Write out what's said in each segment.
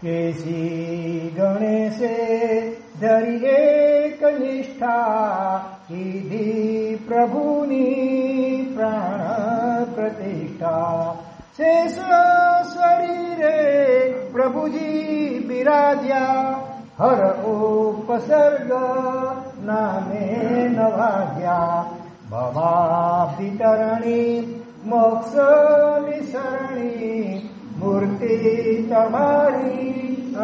केसी गणेशे धरी एक निष्ठा कीधी प्रभुनी प्राण प्रतिष्ठा शेष शरीरे प्रभुजी विराज्या हर उपसर्ग नामे नवाज्या भवाभितरणी मोक्ष निसरणी मूर्ति तमारी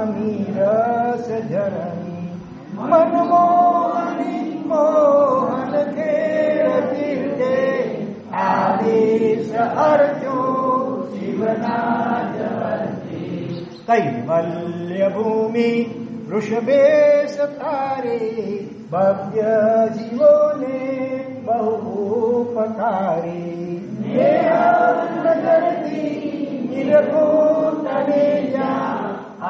अमीरस झरणी मनमोहनी मोहन खेल कीर्ते आदेश अर्चो शिवना जवंती कैवल्य भूमि वृषभेश तारे भव्य जीवोने बहुपकारी नगरती निरकोटने जा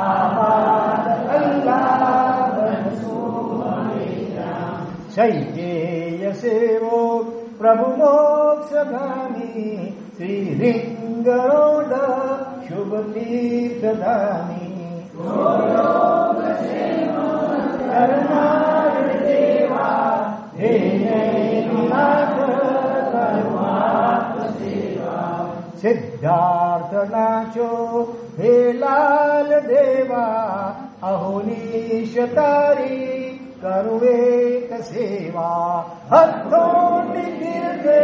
आबाद अल्लाह शैकेय सेवो प्रभु मोक्षगामी श्रीरिंगरोड शुभ तीर्थधामी देवा हे नाथ सिद्धार्थ नाचो हे लाल देवा अहोनीश तारी करुवेक सेवा हथोंडी कीर्ते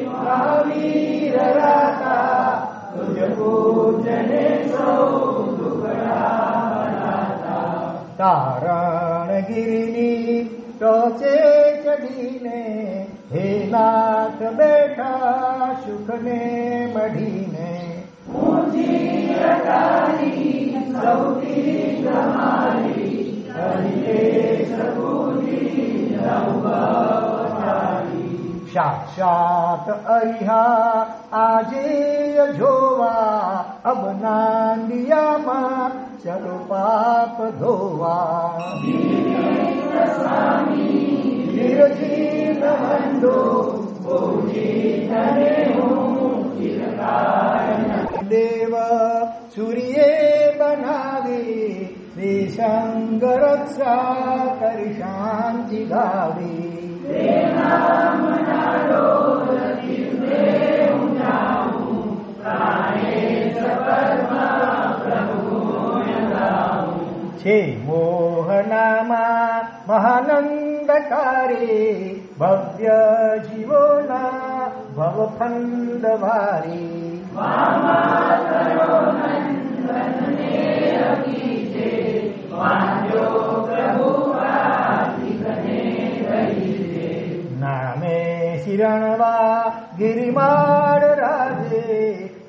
महावीर राता तुझ पूजने सौ दुखड़ा बनाता तारणगिरिनी टोचे चढ़ीने हे नाथ बैठा सुखने मढ़ीने ऊंची अटारी सौती तुम्हारी साक्षात अरिहा आजेय जोवा अब नांदिया मां चलो पाप धोवा गिरजी नमंदो देव सूर्ये बनावे श्रीशंग रक्षा करी शांती गावी छे मोहनामा महानंदकारी भव्य जीवोना भवखंड भारी नामे शिरणवा गिरिमाळ राजे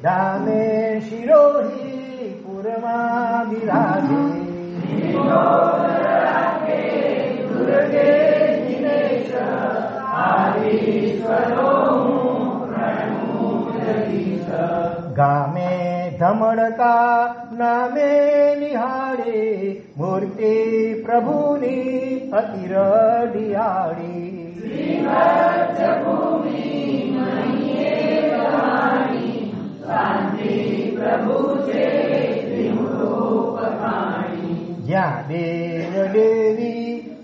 धामे शिरोही पुरमा विराजे गामे धमड़का नामे निहारे मूर्ति प्रभुनी अतिर दिहाड़ी ज्या देव देवी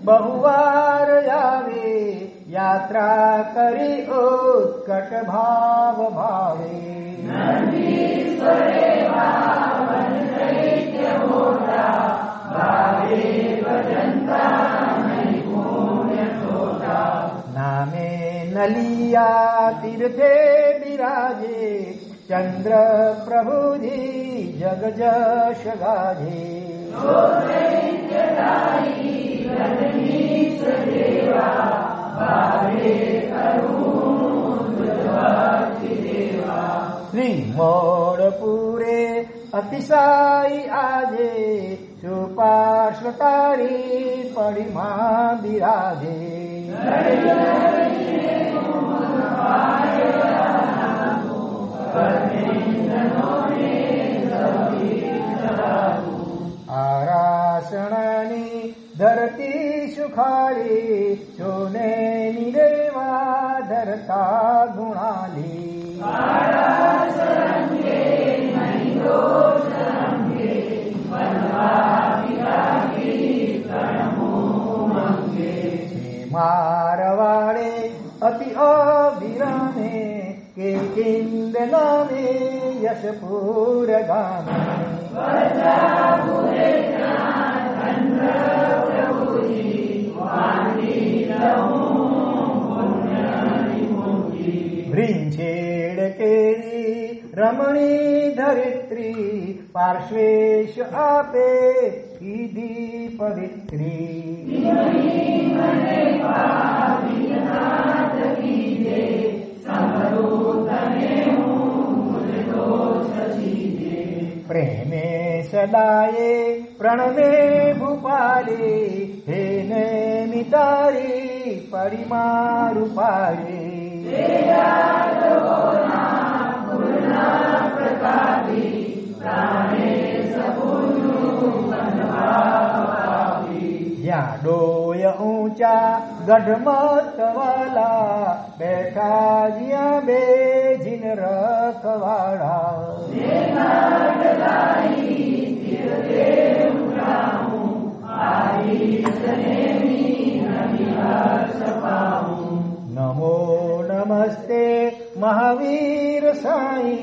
बहुवार जावे यात्रा करी उत्कट भाव भावे नामे नलिया तीर्थे विराजे चंद्र प्रभुजी जग जश गाजे श्री मोड़पुरे अतिशाई आजे सुपार्श्वतारी परिमा विराजे आरासनानी धरती सुखाली सोने निरेवा धरता गुणाली आरासनंगे नहीं दोष नंगे यशपुर गामी वृंछेड केरी रमणी धरित्री पार्श्वेश आपे कीधी पवित्री प्रेमे सदाये प्रणवे भूपाले हे नैमितारी परिमारु पारे या डोय ऊंचा गढ़मत वाला बैठा जिया बे जिन रखवाड़ा नमो नमस्ते महावीर साई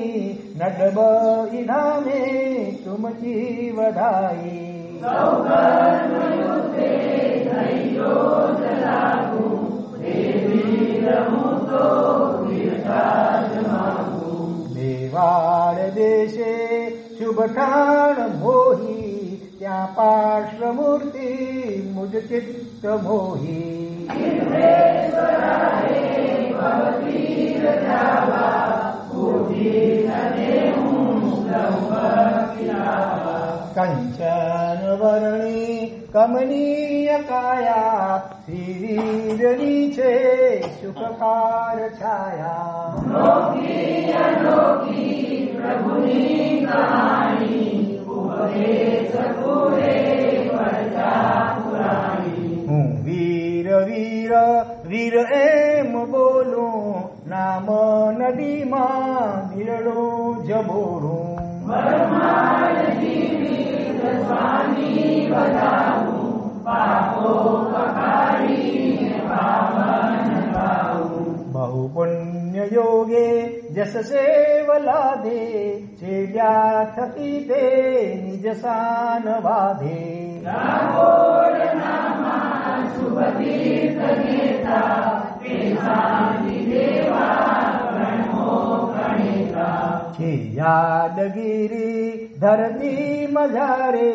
नडब इधामे तुमची वधाई देवाड़ देशे शुभ ठाण मोही त्या पार्श्वमूर्ति मुझ चित्त मोही कंचन वर्णी कमनीय काया श्रीवीर नीचे सुखकार छाया हूँ वीर वीर वीर एम बोलूं नाम नदी मां बिरड़ो जबोरूं बहु पुण्य योगे जस सेवला दे चेड्या थकी दे निज सान वाधे यादगिरी धरती मझारे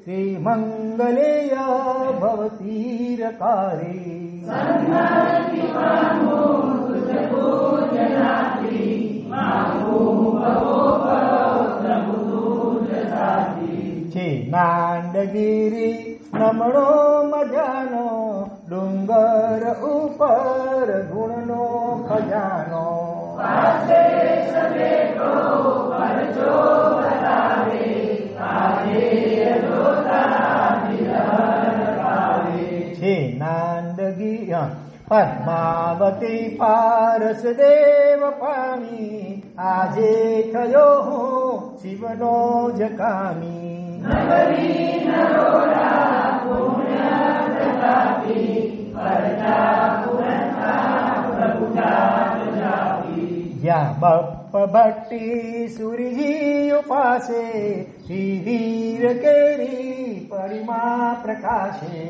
श्री मंगलेय भवतीरकारे छे नांदगिरी नमणो मजानो डूंगर ऊपर गुणनो खजानो छे नांदगिरी पद्मावती पारस देव पामी आजे थयो हूँ शिवनो जकामी या बप्प भट्टी सूरी उपासे श्री वीर केरी परिमा प्रकाशे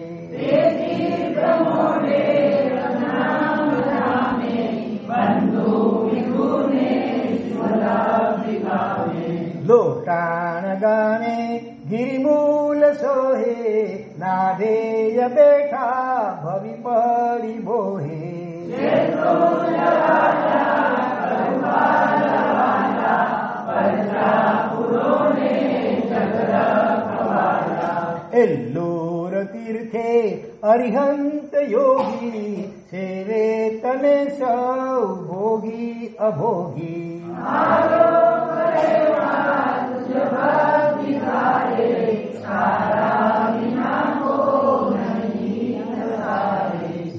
लोटान गाने गिरिमूल सोहे नादेय बैठा भवि पड़ी बोहे एल्लोर तीर्थे अरिहंत योगी सेवे तने सौ भोगी अभोगी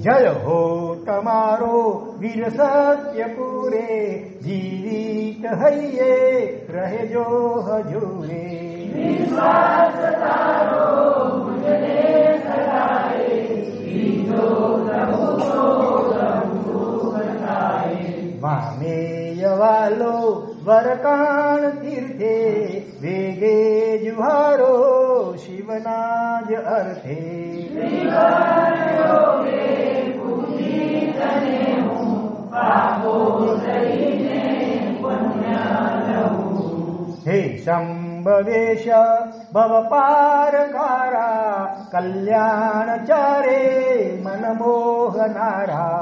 जय हो तमारो वीर सत्य पूरे जीवित हइये रहे जो हजूरे वामेय वालो वरकाण तीर्थ શિવના જ અર્થે. હે શંભવેશ ભવ પારકારા કલ્યાણચારે મનમોહનારા.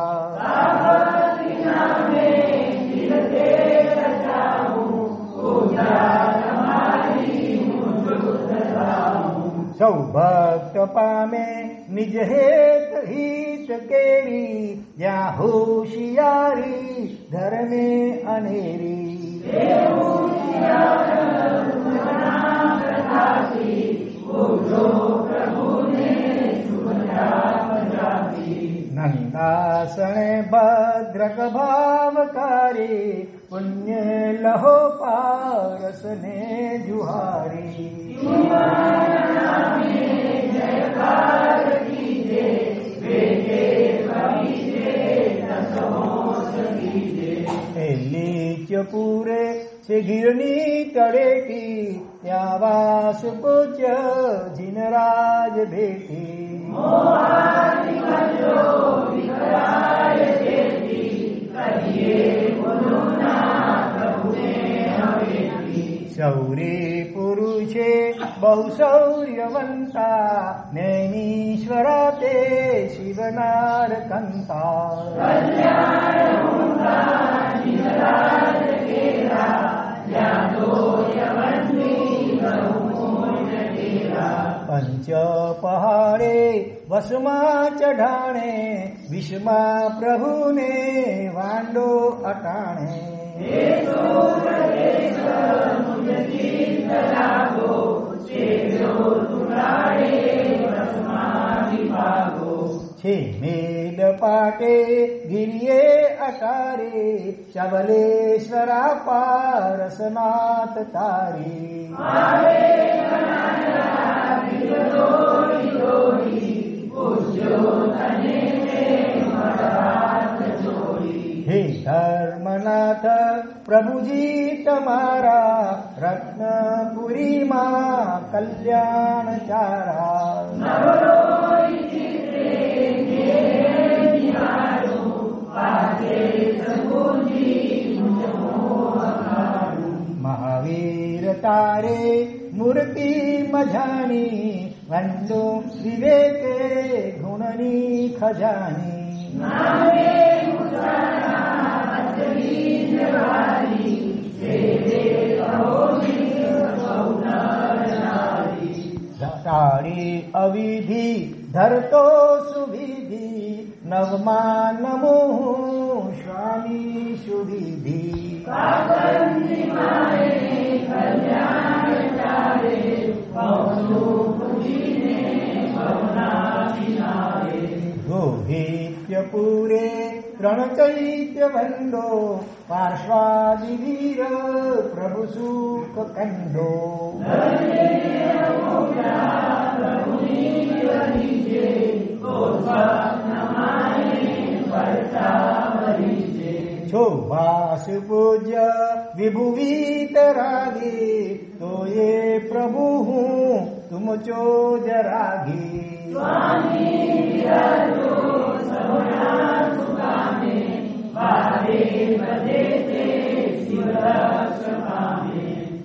સૌ ભક્ત પામે નિજ હેત હિત કેરી જ્યાં હોશિયારી ધર્મે અનેરી. નંદાસણે ભદ્રક ભાવકારી પુણ્ય લહો પારસને જુહારી. લીચ્યપુરે છે ગીરની તળેટી ત્યાં વાસ પૂજ્ય જીનરાજ ભેટી. શૌરી પુરુષે બહુ શૌર્યવંતા નૈનીશ્વરા તે શિવનાર કંતા. પંચ પહાડે વસમાં ચઢાણે વિશ્વમાં પ્રભુને વાંડો અટાણે. છે મેલ પાટે ગિરિયે અટારે શબલેશ્વરા પારસનાથ તારી. હે ધર્મનાથ પ્રભુજી તમારા રત્નપુરીમાં કલ્યાણ ચારા. મહાવીર તારે મૂર્તિ મજાની વંદો વિવેકે ગુણની ખજાની. તારી અવિધિ ધરતો સુવિધિ નવમા નમો સ્વામી સુવિધિ. ગોહિત્યપુરે ત્રણ ચૈત્ય વંદો પાર્શ્વાદિ વીર પ્રભુ સુખ કંદો. છો વાસ પૂજ્ય વિભુ વીતરાગી તો એ પ્રભુ હું તુમ ચો જરાગી.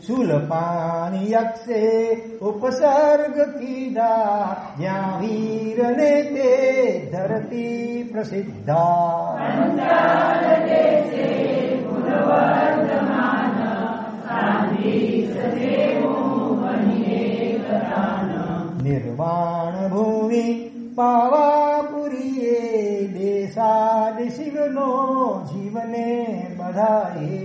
શૂલપાણી યક્ષે ઉપસર્ગ કીધા જ્યાં વીરને તે ધરતી પ્રસિદ્ધા. નિર્વાણ ભૂમિ પાવાપુરીએ બેસાદ શિવનો જીવને બધાએ.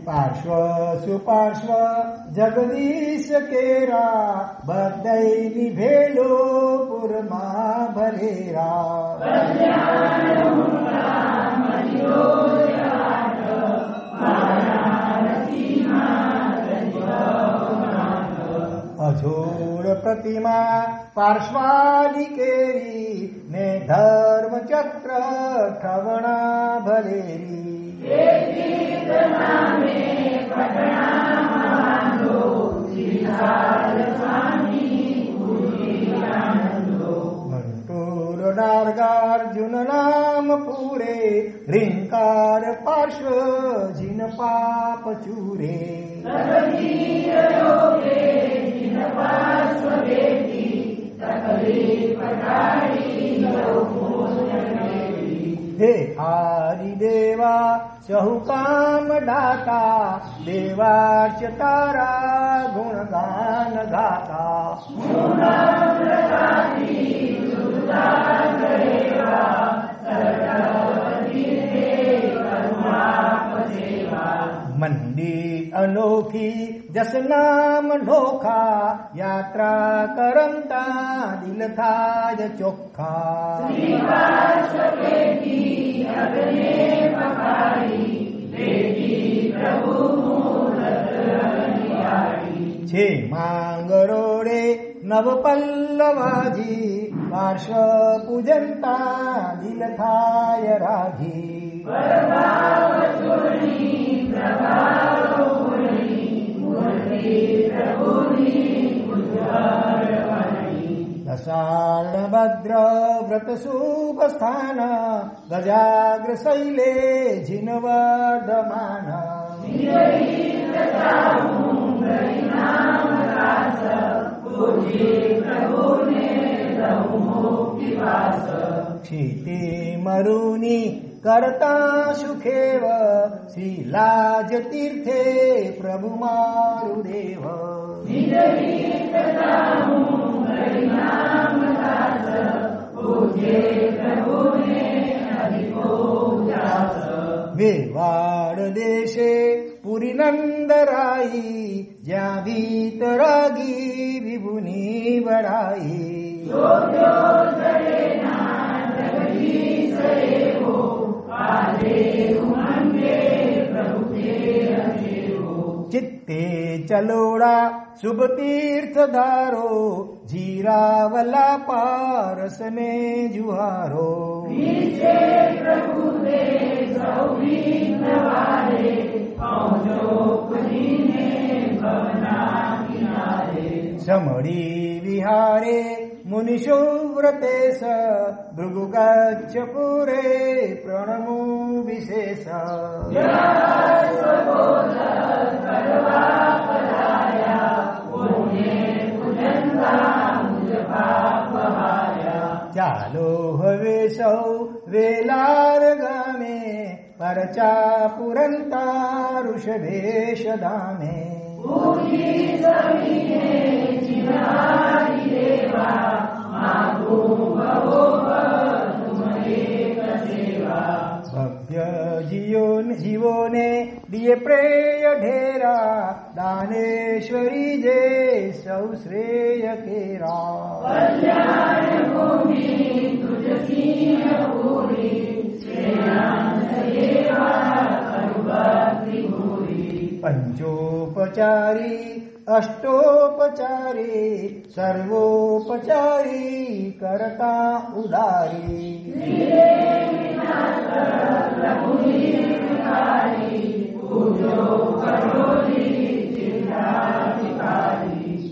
પાર્શ્વ સુપાર્શ્વ જગદીશ કેરા બદૈની ભેલો પુરમાં ભરેરા. અજોડ પ્રતિમા પાર્શ્વાદિ કેરી ને ધર્મ चक्र ठवणा भलेरी अर्जुन नाम पुरे ह्रींकार पार्श्व जिन पाप चूरे हे हरि देवा चहुकाम दाता देवाच तारा गुणगान गाता मंदी अनोखी जस नाम नोखा यात्रा करंता दिल थाय चोखा छे मांगरोडे नव पल्लवाजी पार्श्व पूजंता दिल थाय रागी दशार्ण भद्र व्रत शुभ स्थान गजाग्र शैले झिनवर्धमान क्षिते मरुनी करता सुखेव श्रीलाज तीर्थे प्रभु मारुदेव वेवाड देशे पुरी नंदराई ज्या भीतरागी विभुनी बडाई चित्ते चलोड़ा शुभ तीर्थ धारो जीरावला पारस में जुहारो समड़ी विहारे मुनिशुव्रतेश भृगुगच्छ पुरे प्रणमो विशेष ચાલો હવે સૌ વેલાર ગામે પરચા પુરંતા ઋષભેશ ધામે ભવ્ય જીવોને દિયે પ્રેય ઢેરા દાનેશ્વરી જે સૌ શ્રેય કેરા पंचोपचारी अष्टोपचारी सर्वोपचारी करता उदारी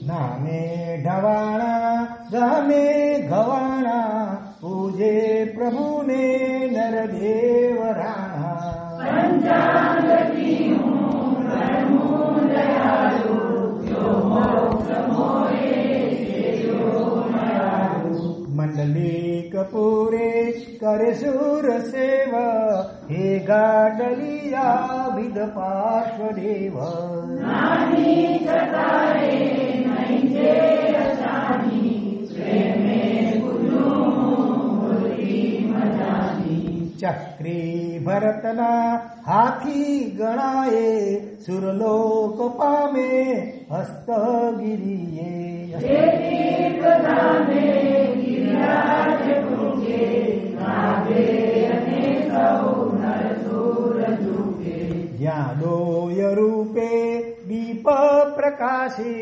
नामे ढवाणा गामे घवाणा पूजे प्रभु ने नरदेव राणा मंडली कपूरे करे सूर सेव हे गाडलिया विद पार्श्वदेव चक्री भरतना हाथी गणाए सुरलोक पामे हस्तगिरिये ज्ञानोय रूपे दीप प्रकाशी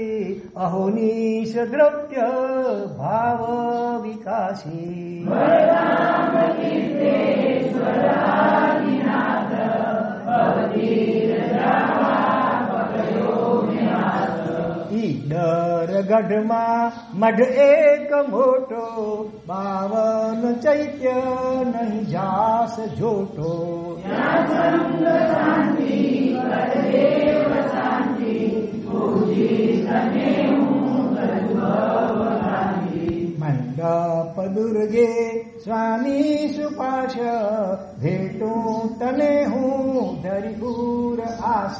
अहोनीश द्रव्य भाव विकाशी ઈડર ગઢમાં મઢ એક મોટો, 52 ચૈત્ય નહીં જાસ જોટો. મંડપ દુર્ગે સ્વામી સુપાશ, ભેટું તને હું ધરીપુર આસ.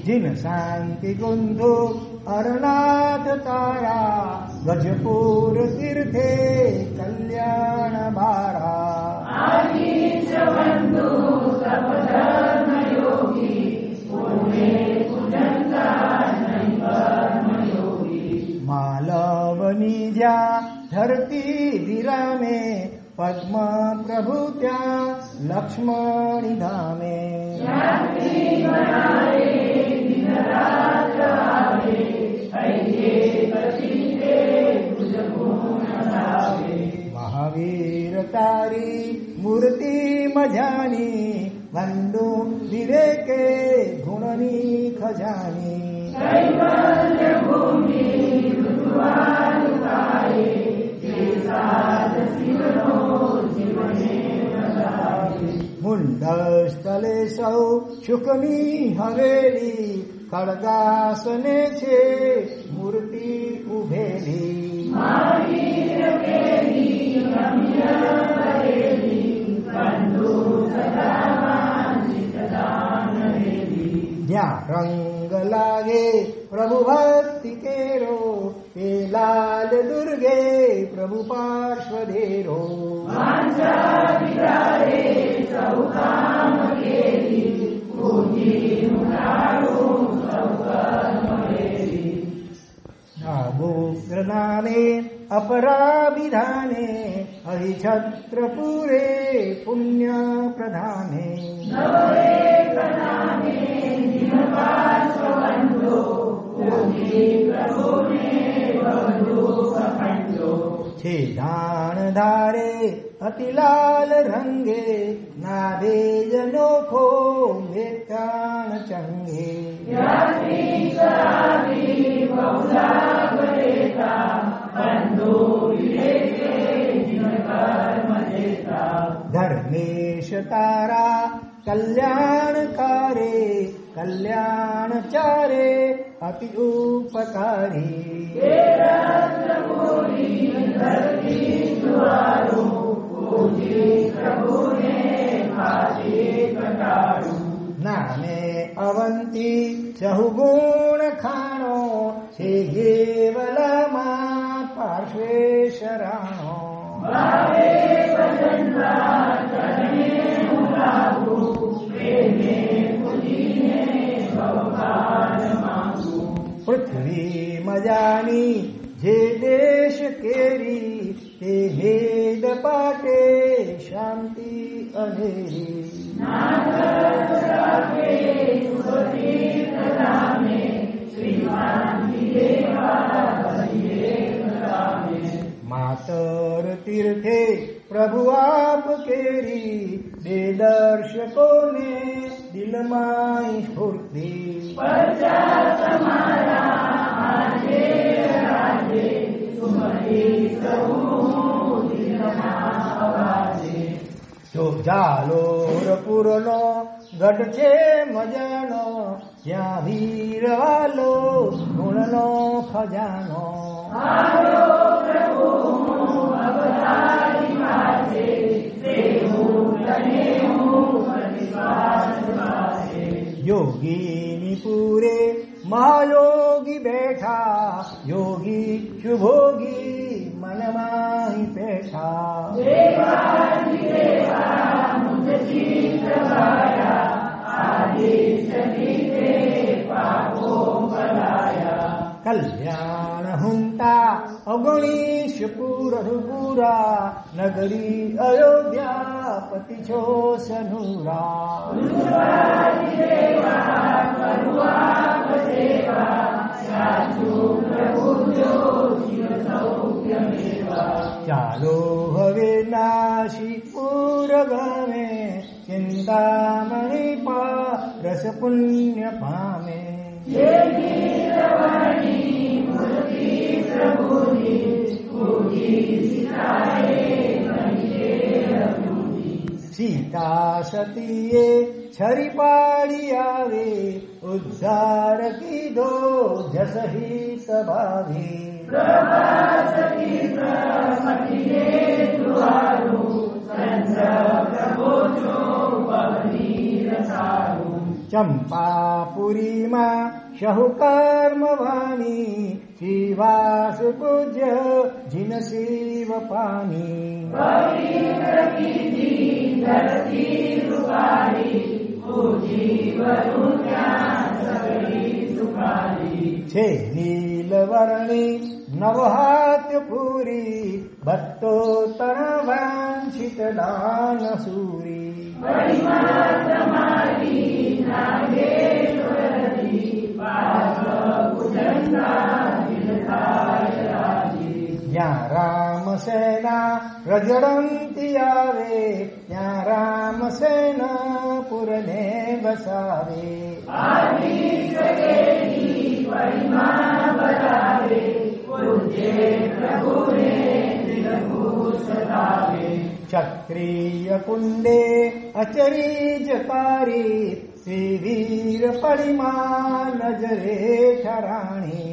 જીન શાંતિ કુંધો અરનાથ તારા, ગજપુર તીર્થે કલ્યાણ બારા. માલવની જ્યાં ધરતી વિરામે, પદ્મ પ્રભુ ત્યાં લક્ષ્મણી ધામે. મહાવીર તારી મૂર્તિ મજાની, વંદુ વિવેકે ગુણની ખજાની. મુંડસ્થલે સૌ શુકની હવેલી, ખડગાસને છે મૂર્તિ ઉભેલી. જ્યાં રંગ લાગે પ્રભુ ભક્તિ કેરો, એ લાલ દુર્ગે પ્રભુ પાર્શ્વધેરો. નાગોગ્ર નામે અપરાવિધાને, હરિછત્રપુરે પુણ્ય પ્રધાને. છે ધાણ ધારે અતિ લાલ રંગે, નાભે જનોખો વેતાણ ચંગે. ધર્મેશ તારા કલ્યાણકારે, કલ્યાણ ચારે અતિ ઉપકારી. નામે અવંતી સહુગુણ ખાણો, છે કેવલમાં પાર્શ્વે શરાણો. પૃથ્વી મજાની જે દેશ કેરી, તે ભેદ પાટે શાંતિ અનેરી. માતર તીર્થે પ્રભુ આપ કેરી, બે દર્શકોને દિલમાં સ્ફૂર્તિ. તો જાલોરપુરનો ગઢ છે મજાનો, ત્યાં વીરવાલો ગુણનો ખજાનો. યોગીની પૂરે મહાયોગી બેઠા, યોગી શુભોગી મનમાં પેઠા. કલ્યાણ હુંતા 19 પૂરા, નગરી અયોધ્યા પતિ છો સનુરા. ચાલો હવે નાશી પૂરગામે, ચિંતામણી રસ પુણ્ય પામે. સીતા સતીએ છરી પાડી આવે, ઉદ્ધાર કીધો જસહિત ભાવે. ચંપાપુરીમાં શહુકર્મ વાણી, શ્રીવાસ પૂજ્ય જીન શિવ પાણી. છે નીલવર્ણી નવહાત્ય પૂરી, ભક્તોત્તર વાંછિત દાન સૂરી. જ્યાં રામ સેના રજડંતી આવે, ત્યાં રામ સેના પુરને બસાવે. ક્ષત્રિય કુંડે અચરીજકારી, શ્રી વીર પરિમા નજરે ઠરાણી.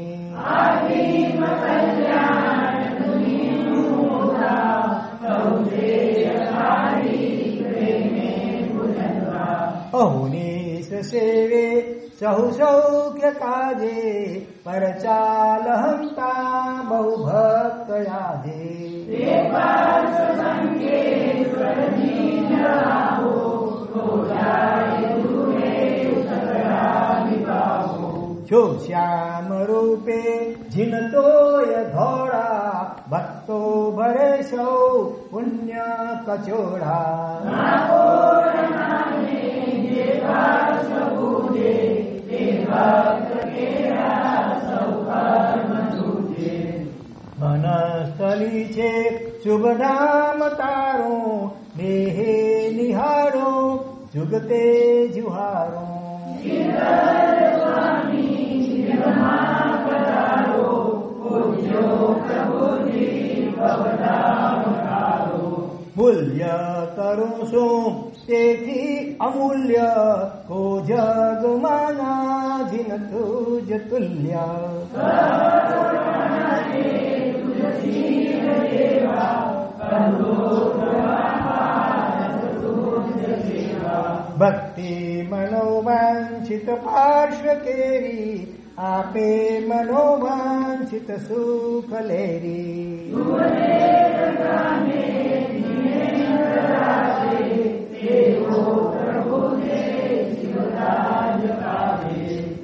અહુનીશ સેવે સહુ સૌખ્ય કાજે, પરચાલ હંતા બહુ ભક્ત યાદે. જો શ્યામ રૂપે જીનતોય ધોળા, ભક્તો ભરે સૌ પુણ્ય કચોડા. વનસ્થલી છે શુભ નામ તારું, દેહે નિહાળો જુગતે જુહારો. મૂલ્ય કરું છું તેથી અમૂલ્ય, કો જગમાના જીન તુજ તુલ્ય. ભક્તિ મનોવાંછિત પાર્શ્વ કેરી, આપે મનોવાંછિત સુખ લેરી.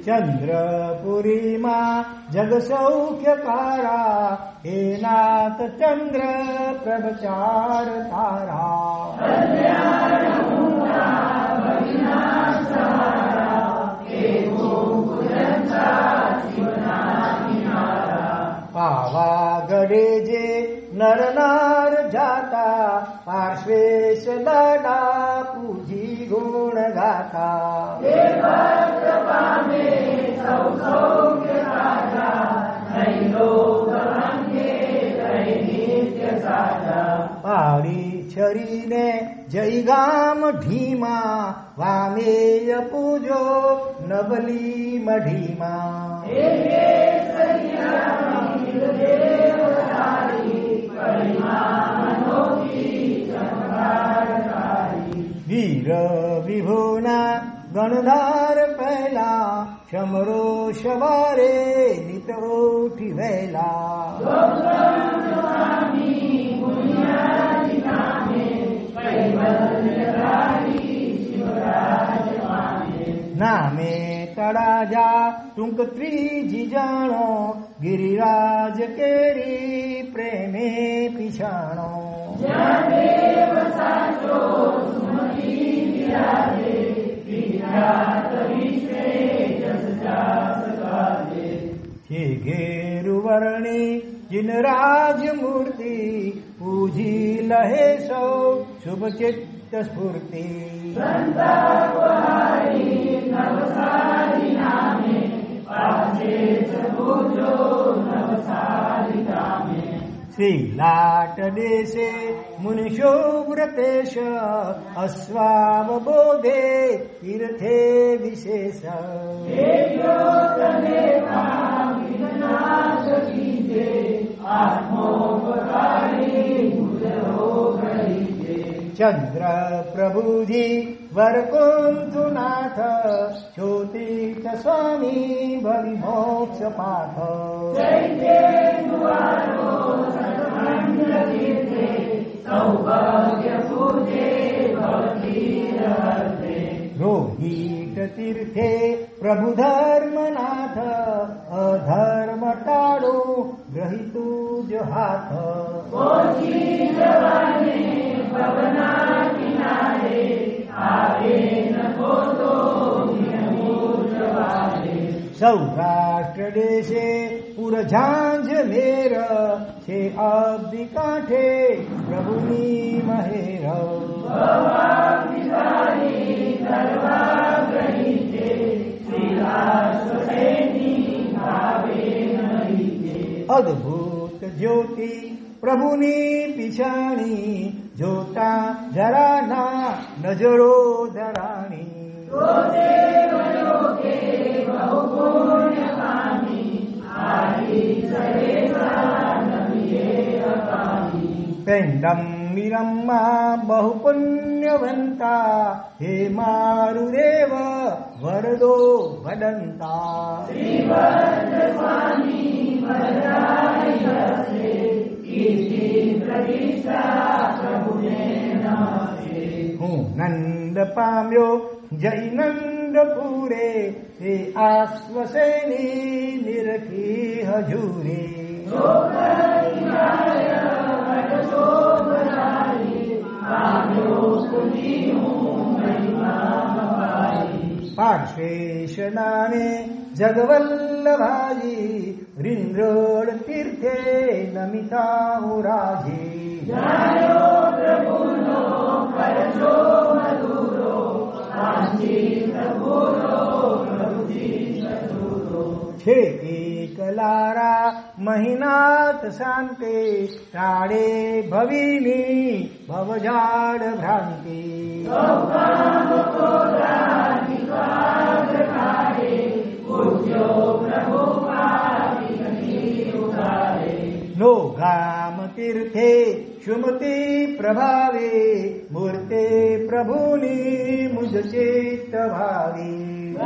ચંદ્રપુરીમાં જગ સૌખ્યકારા, હે નાથ ચંદ્ર પ્રભચાર તારા. પાવાગઢે જે નર નાર જાતા, પાર્શ્વેશ દાદા પૂજી ગુણ ગાતા. પાડી છરીને જય ગામ ઢીમા, વામેય પૂજો નબલી મઢીમાં. વીર વિભુના ગણધાર પહેલા, શમરો સવારે નિત ઉઠી વહેલા. નામે તળાજા ટૂંક ત્રીજી જાણો, ગિરિરાજ કેરી પ્રેમે પીછાણો. છે ઘેરુ વર્ણી જીન રાજ મૂર્તિ, પૂજી લહે સૌ શુભ ચિત્ત સ્ફૂર્તિ શ્રી લાટ દેશે મુનિશો વ્રતેશ અસ્વાવબોધે તીર્થે વિશેષ ચંદ્ર પ્રભુજી વરકુંઠનાથ જ્યોતિષ સ્વામી ભવિ મોક્ષ પાઠ રોહિત તીર્થે પ્રભુ ધર્મનાથ અધર્મ ટાળો ગ્રહિતું જ હાથ સૌરાષ્ટ્ર દેશે પુરઝાંઝ મેર છે અબ્ધિ કાંઠે પ્રભુની મહેર અદ્ભુત જ્યોતિ પ્રભુની પીછાણી જોતા જરાના નજરો ધરાણી પેંડમ વિરમ્મા બહુ પુણ્યવંતા હે મારુ દેવ વરદો વદંતા હું નંદ પામ્યો જય નંદપુરે હે આશ્વસેની નિરખી હજુરે પાર્શ્વેશનાને જગવલ્લભાજી રિંદ્રોડ તીર્થે નમિતા રાજી છે એકલારા મહિનાથ શાંતે ટાળે ભવિની ભવજાડ ભ્રાંતિ નો ગામ તીર્થે સુમતિ પ્રભાવે મૂર્તે પ્રભુની મુજ ચિત્ત ભાવી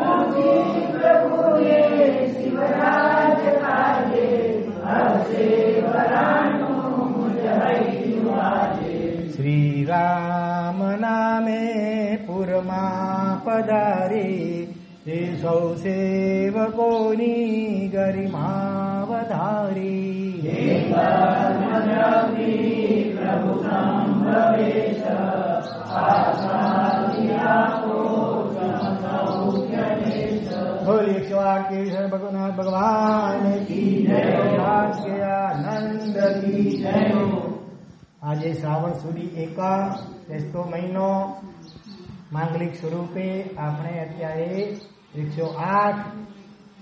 શ્રી રામ નામે પુરમાં પધારી તે સૌ સેવકોની ગરિમા વધારી બોલીએ 108 કેશવ ભગવનાથ ભગવાન કી જય આનંદ કી જય આજે શ્રાવણ સુધી એકા બેસતો મહિનો માંગલિક સ્વરૂપે આપણે અત્યારે 108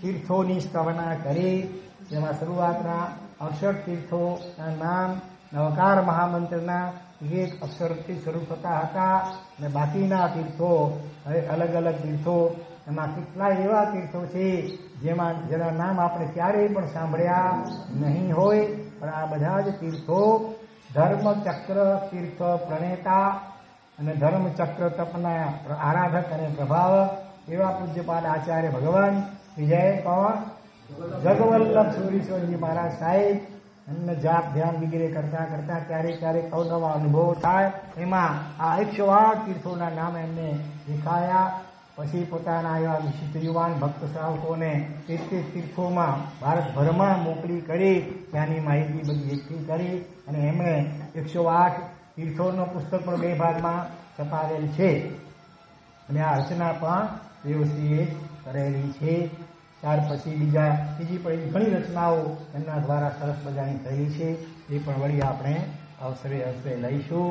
તીર્થોની સ્તવના કરી જેમાં શરૂઆતના 68 તીર્થોના નામ નવકાર મહામંત્રના એક અક્ષરથી શરૂ થતા હતા અને બાકીના તીર્થો હવે અલગ અલગ તીર્થો એમાં કેટલાય એવા તીર્થો છે જેના નામ આપણે ક્યારેય પણ સાંભળ્યા નહીં હોય પણ આ બધા જ તીર્થો ધર્મચક્ર તીર્થ પ્રણેતા અને ધર્મચક્ર તપના આરાધક અને પ્રભાવક એવા પૂજ્યપાદ આચાર્ય ભગવાન વિજય કોણ જગવલ્લભ સુરીશ્વરજી મહારાજ સાહેબ એમને જાપ ધ્યાન વગેરે કરતા કરતા ક્યારેક અવનવા અનુભવ થાય એમાં આ 108 તીર્થોના નામ એમને દેખાયા પછી પોતાના એવા વિશિષ્ટ યુવાન ભક્ત શ્રાવકોને તીર્થોમાં ભારતભરમાં મોકલી કરી ત્યાંની માહિતી બધી એકઠી કરી અને એમણે 108 તીર્થોનો પુસ્તક પણ 2 ભાગમાં છપાવેલ છે અને આ રચના પણ દેવશ્રીએ કરેલી છે. ત્યાર પછી બીજી પણ ઘણી રચનાઓ એમના દ્વારા સરસ મજાની થયેલી છે એ પણ વળી આપણે અવસરે લઈશું.